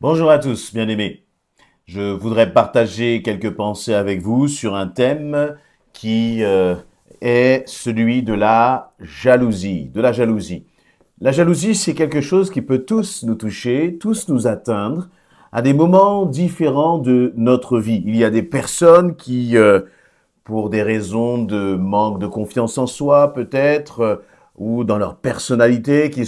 Bonjour à tous, bien-aimés. Je voudrais partager quelques pensées avec vous sur un thème qui est celui de la jalousie. La jalousie, c'est quelque chose qui peut tous nous toucher, tous nous atteindre à des moments différents de notre vie. Il y a des personnes qui, pour des raisons de manque de confiance en soi peut-être, ou dans leur personnalité, qui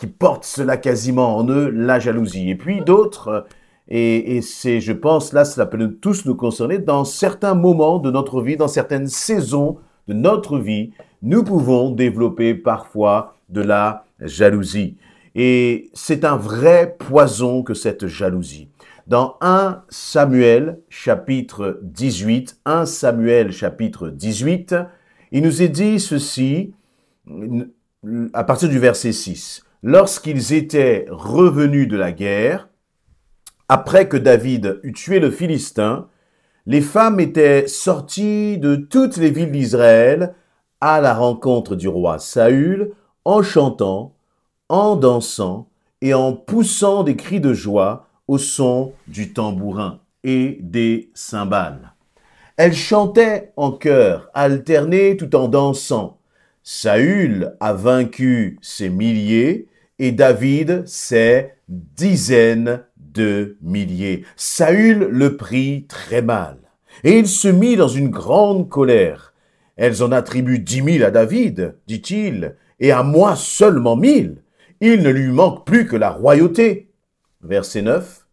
portent cela quasiment en eux, la jalousie. Et puis d'autres, et c'est, je pense, là, cela peut tous nous concerner, dans certains moments de notre vie, dans certaines saisons de notre vie, nous pouvons développer parfois de la jalousie. Et c'est un vrai poison que cette jalousie. Dans 1 Samuel chapitre 18, 1 Samuel chapitre 18, il nous est dit ceci, à partir du verset 6. Lorsqu'ils étaient revenus de la guerre, après que David eut tué le Philistin, les femmes étaient sorties de toutes les villes d'Israël à la rencontre du roi Saül en chantant, en dansant et en poussant des cris de joie au son du tambourin et des cymbales. Elles chantaient en chœur, alternées tout en dansant. Saül a vaincu ses milliers et David ses dizaines de milliers. Saül le prit très mal et il se mit dans une grande colère. Elles en attribuent 10 000 à David, dit-il, et à moi seulement 1000. Il ne lui manque plus que la royauté. Verset 9.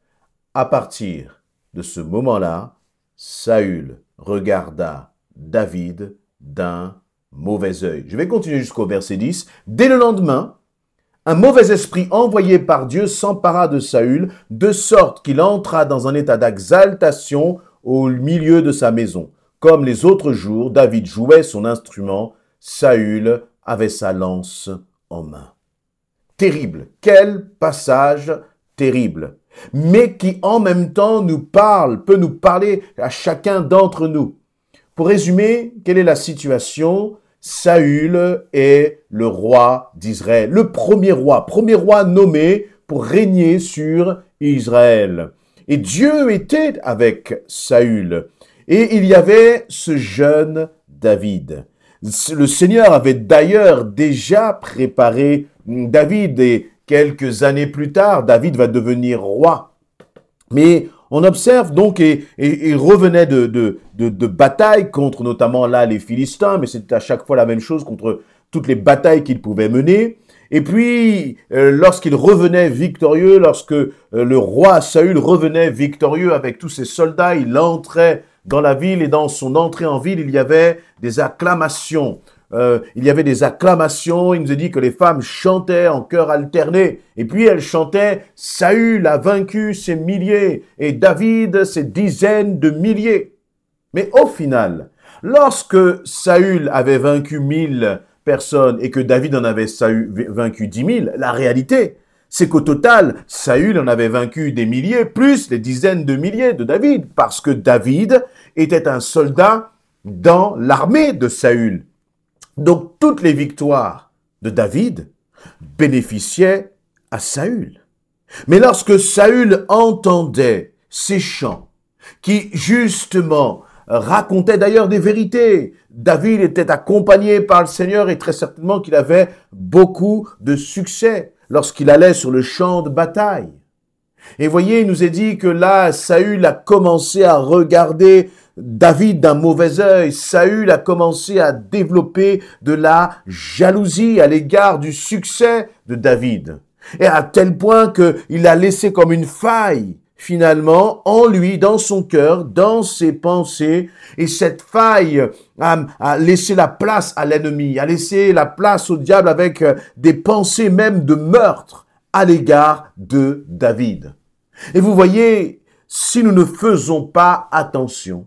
À partir de ce moment-là, Saül regarda David d'un mauvais œil. Je vais continuer jusqu'au verset 10. Dès le lendemain, un mauvais esprit envoyé par Dieu s'empara de Saül, de sorte qu'il entra dans un état d'exaltation au milieu de sa maison. Comme les autres jours, David jouait son instrument, Saül avait sa lance en main. Terrible, quel passage terrible, mais qui en même temps peut nous parler à chacun d'entre nous. Pour résumer, quelle est la situation? Saül est le roi d'Israël, le premier roi nommé pour régner sur Israël. Et Dieu était avec Saül. Et il y avait ce jeune David. Le Seigneur avait d'ailleurs déjà préparé David et quelques années plus tard, David va devenir roi. Mais on observe donc, et il revenait de batailles contre notamment là les Philistins, mais c'était à chaque fois la même chose contre toutes les batailles qu'il pouvait mener. Et puis, lorsqu'il revenait victorieux, lorsque le roi Saül revenait victorieux avec tous ses soldats, il entrait dans la ville et dans son entrée en ville, il y avait des acclamations. Il nous est dit que les femmes chantaient en chœur alterné. Et puis elles chantaient « Saül a vaincu ses milliers et David ses dizaines de milliers ». Mais au final, lorsque Saül avait vaincu 1000 personnes et que David en avait vaincu 10 000, la réalité, c'est qu'au total, Saül en avait vaincu des milliers, plus les dizaines de milliers de David, parce que David était un soldat dans l'armée de Saül. Donc, toutes les victoires de David bénéficiaient à Saül. Mais lorsque Saül entendait ces chants, qui justement racontaient d'ailleurs des vérités, David était accompagné par le Seigneur et très certainement qu'il avait beaucoup de succès lorsqu'il allait sur le champ de bataille. Et voyez, il nous est dit que là, Saül a commencé à regarder David d'un mauvais œil. Saül a commencé à développer de la jalousie à l'égard du succès de David. Et à tel point qu'il a laissé comme une faille, finalement, en lui, dans son cœur, dans ses pensées. Et cette faille a laissé la place à l'ennemi, a laissé la place au diable avec des pensées même de meurtre à l'égard de David. Et vous voyez, si nous ne faisons pas attention,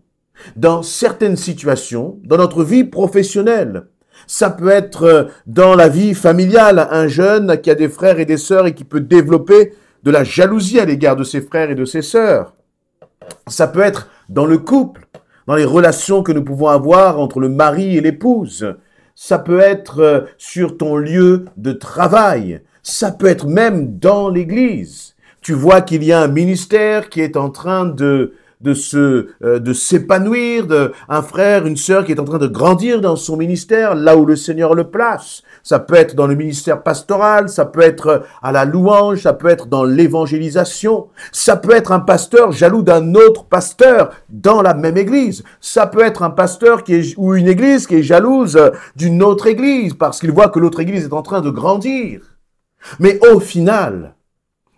dans certaines situations, dans notre vie professionnelle, ça peut être dans la vie familiale, un jeune qui a des frères et des sœurs et qui peut développer de la jalousie à l'égard de ses frères et de ses sœurs. Ça peut être dans le couple, dans les relations que nous pouvons avoir entre le mari et l'épouse. Ça peut être sur ton lieu de travail. Ça peut être même dans l'église. tu vois qu'il y a un ministère qui est en train de s'épanouir, un frère, une sœur qui est en train de grandir dans son ministère, là où le Seigneur le place. Ça peut être dans le ministère pastoral, ça peut être à la louange, ça peut être dans l'évangélisation, ça peut être un pasteur jaloux d'un autre pasteur dans la même église, ça peut être un pasteur ou une église qui est jalouse d'une autre église parce qu'il voit que l'autre église est en train de grandir. Mais au final,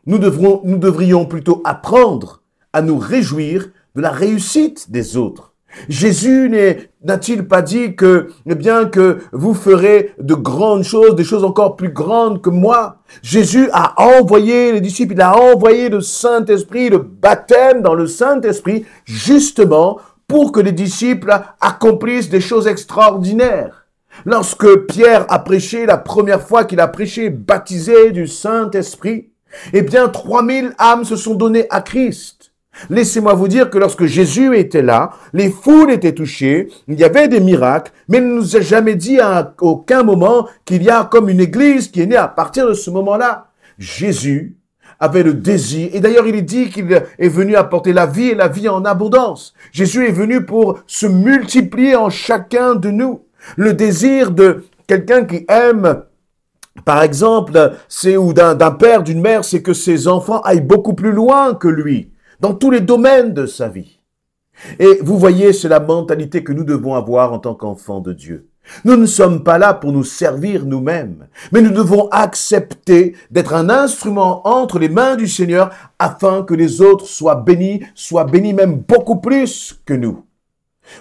nous devrions plutôt apprendre à nous réjouir de la réussite des autres. Jésus n'a-t-il pas dit que vous ferez de grandes choses, des choses encore plus grandes que moi? Jésus a envoyé les disciples, il a envoyé le Saint-Esprit, le baptême dans le Saint-Esprit, justement pour que les disciples accomplissent des choses extraordinaires. Lorsque Pierre a prêché, la première fois qu'il a prêché, baptisé du Saint-Esprit, 3000 âmes se sont données à Christ. Laissez-moi vous dire que lorsque Jésus était là, les foules étaient touchées, il y avait des miracles, mais il ne nous a jamais dit à aucun moment qu'il y a comme une église qui est née à partir de ce moment-là. Jésus avait le désir, et d'ailleurs il dit qu'il est venu apporter la vie et la vie en abondance. Jésus est venu pour se multiplier en chacun de nous. Le désir de quelqu'un qui aime, par exemple, ou d'un père, d'une mère, c'est que ses enfants aillent beaucoup plus loin que lui, dans tous les domaines de sa vie. Et vous voyez, c'est la mentalité que nous devons avoir en tant qu'enfants de Dieu. Nous ne sommes pas là pour nous servir nous-mêmes, mais nous devons accepter d'être un instrument entre les mains du Seigneur afin que les autres soient bénis même beaucoup plus que nous.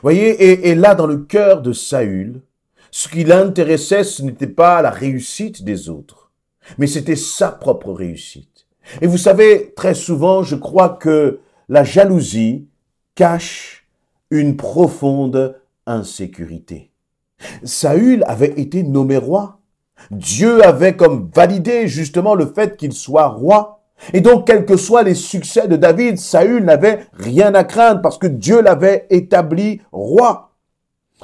Voyez, et là, dans le cœur de Saül, ce qui l'intéressait, ce n'était pas la réussite des autres, mais c'était sa propre réussite. Et vous savez, très souvent, je crois que la jalousie cache une profonde insécurité. Saül avait été nommé roi. Dieu avait comme validé justement le fait qu'il soit roi. Et donc, quels que soient les succès de David, Saül n'avait rien à craindre parce que Dieu l'avait établi roi.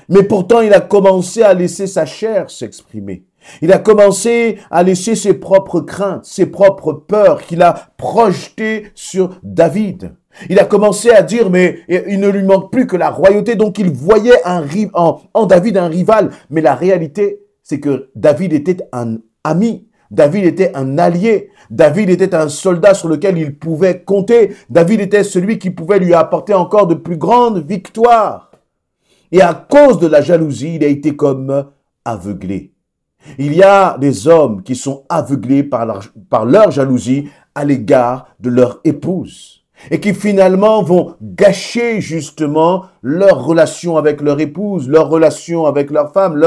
Mais pourtant, il a commencé à laisser sa chair s'exprimer. Il a commencé à laisser ses propres craintes, ses propres peurs qu'il a projetées sur David. Il a commencé à dire, mais il ne lui manque plus que la royauté, donc il voyait en David un rival. Mais la réalité, c'est que David était un ami. David était un allié. David était un soldat sur lequel il pouvait compter. David était celui qui pouvait lui apporter encore de plus grandes victoires. Et à cause de la jalousie, il a été comme aveuglé. Il y a des hommes qui sont aveuglés par leur jalousie à l'égard de leur épouse et qui finalement vont gâcher justement leur relation avec leur épouse, leur relation avec leur femme,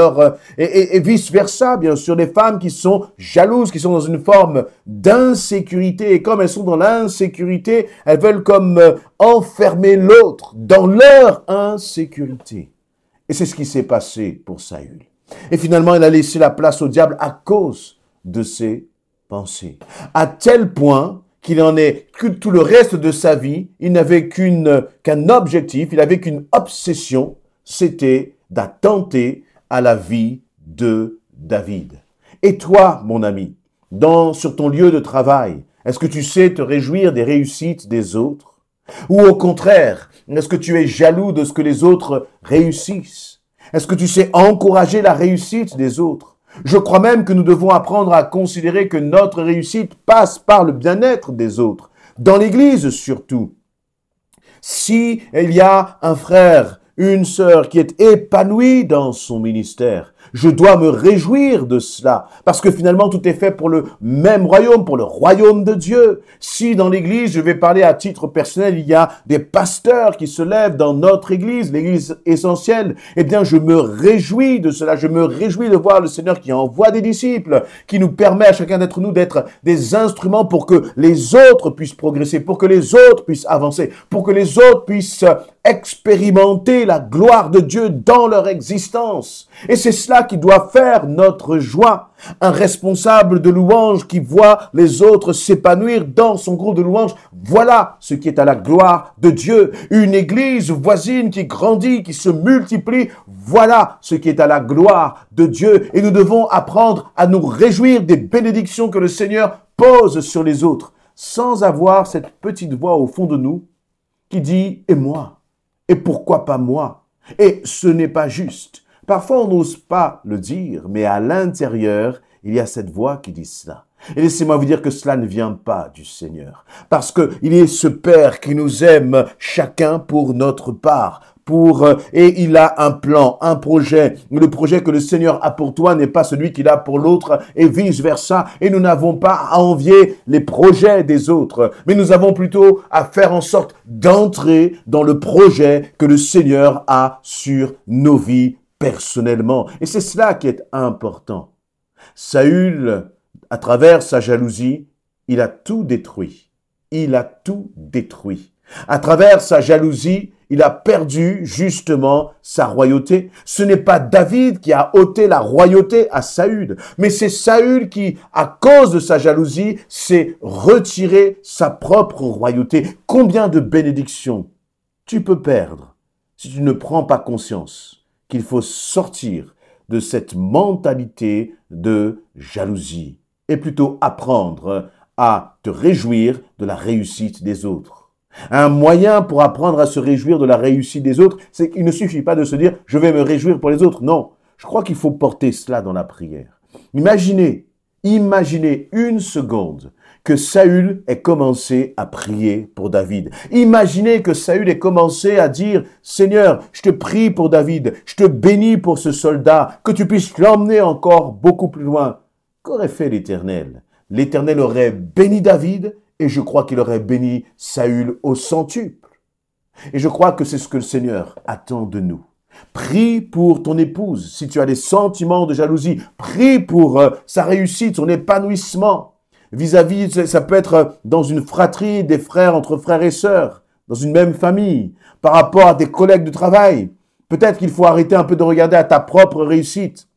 et vice-versa, bien sûr, des femmes qui sont jalouses, qui sont dans une forme d'insécurité et comme elles sont dans l'insécurité, elles veulent comme enfermer l'autre dans leur insécurité. Et c'est ce qui s'est passé pour Saül. Et finalement, il a laissé la place au diable à cause de ses pensées. À tel point qu'il en est que tout le reste de sa vie, il n'avait qu'un objectif, il n'avait qu'une obsession, c'était d'attenter à la vie de David. Et toi, mon ami, sur ton lieu de travail, est-ce que tu sais te réjouir des réussites des autres? Ou au contraire, est-ce que tu es jaloux de ce que les autres réussissent? Est-ce que tu sais encourager la réussite des autres? Je crois même que nous devons apprendre à considérer que notre réussite passe par le bien-être des autres, dans l'Église surtout. Si il y a un frère, une sœur qui est épanouie dans son ministère, je dois me réjouir de cela, parce que finalement tout est fait pour le même royaume, pour le royaume de Dieu. Si dans l'église, je vais parler à titre personnel, il y a des pasteurs qui se lèvent dans notre église, l'église essentielle, eh bien je me réjouis de cela, je me réjouis de voir le Seigneur qui envoie des disciples, qui nous permet à chacun d'être nous d'être des instruments pour que les autres puissent progresser, pour que les autres puissent avancer, pour que les autres puissent expérimenter la gloire de Dieu dans leur existence. Et c'est cela qui doit faire notre joie. Un responsable de louange qui voit les autres s'épanouir dans son groupe de louange, voilà ce qui est à la gloire de Dieu. Une église voisine qui grandit, qui se multiplie, voilà ce qui est à la gloire de Dieu. Et nous devons apprendre à nous réjouir des bénédictions que le Seigneur pose sur les autres. sans avoir cette petite voix au fond de nous qui dit « et moi ?» Et pourquoi pas moi? Et ce n'est pas juste. Parfois, on n'ose pas le dire, mais à l'intérieur, il y a cette voix qui dit cela. Et laissez-moi vous dire que cela ne vient pas du Seigneur. Parce qu'il est ce Père qui nous aime chacun pour notre part. Et il a un plan, un projet. Le projet que le Seigneur a pour toi n'est pas celui qu'il a pour l'autre et vice versa. Et nous n'avons pas à envier les projets des autres, mais nous avons plutôt à faire en sorte d'entrer dans le projet que le Seigneur a sur nos vies personnellement. Et c'est cela qui est important. Saül, à travers sa jalousie, il a tout détruit. Il a tout détruit. À travers sa jalousie, il a perdu justement sa royauté. Ce n'est pas David qui a ôté la royauté à Saül, mais c'est Saül qui, à cause de sa jalousie, s'est retiré sa propre royauté. Combien de bénédictions tu peux perdre si tu ne prends pas conscience qu'il faut sortir de cette mentalité de jalousie et plutôt apprendre à te réjouir de la réussite des autres. Un moyen pour apprendre à se réjouir de la réussite des autres, c'est qu'il ne suffit pas de se dire « je vais me réjouir pour les autres ». Non, je crois qu'il faut porter cela dans la prière. Imaginez une seconde que Saül ait commencé à prier pour David. Imaginez que Saül ait commencé à dire « Seigneur, je te prie pour David, je te bénis pour ce soldat, que tu puisses l'emmener encore beaucoup plus loin ». Qu'aurait fait l'Éternel? L'Éternel aurait béni David et je crois qu'il aurait béni Saül au centuple. Et je crois que c'est ce que le Seigneur attend de nous. Prie pour ton épouse si tu as des sentiments de jalousie. Prie pour sa réussite, son épanouissement. Vis-à-vis, ça peut être dans une fratrie, des frères entre frères et sœurs, dans une même famille, par rapport à tes collègues de travail. Peut-être qu'il faut arrêter un peu de regarder à ta propre réussite,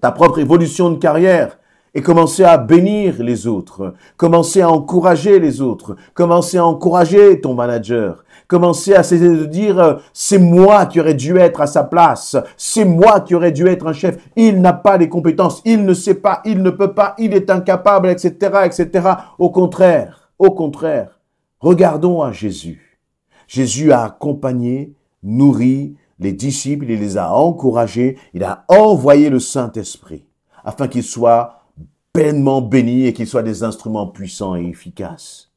ta propre évolution de carrière, et commencer à bénir les autres, commencer à encourager les autres, commencer à encourager ton manager, commencer à essayer de dire « c'est moi qui aurais dû être à sa place, c'est moi qui aurais dû être un chef, il n'a pas les compétences, il ne sait pas, il ne peut pas, il est incapable, etc. etc. » Au contraire, regardons à Jésus. Jésus a accompagné, nourri les disciples, il les a encouragés, il a envoyé le Saint-Esprit afin qu'il soit pleinement bénis et qu'ils soient des instruments puissants et efficaces.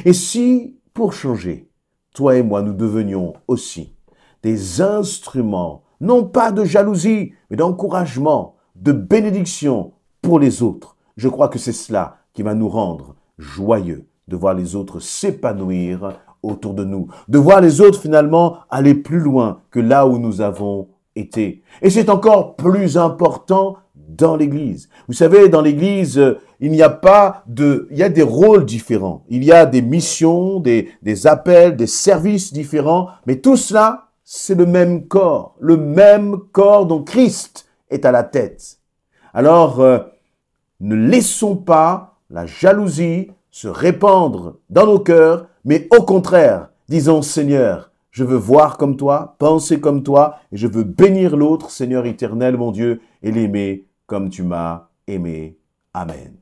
Et si, pour changer, toi et moi, nous devenions aussi des instruments, non pas de jalousie, mais d'encouragement, de bénédiction pour les autres, je crois que c'est cela qui va nous rendre joyeux de voir les autres s'épanouir autour de nous, de voir les autres finalement aller plus loin que là où nous avons été. Et c'est encore plus important dans l'Église. Vous savez, dans l'Église, il y a des rôles différents. Il y a des missions, des appels, des services différents, mais tout cela, c'est le même corps dont Christ est à la tête. Alors, ne laissons pas la jalousie se répandre dans nos cœurs, mais au contraire, disons Seigneur, je veux voir comme toi, penser comme toi, et je veux bénir l'autre, Seigneur éternel, mon Dieu, et l'aimer comme tu m'as aimé. Amen.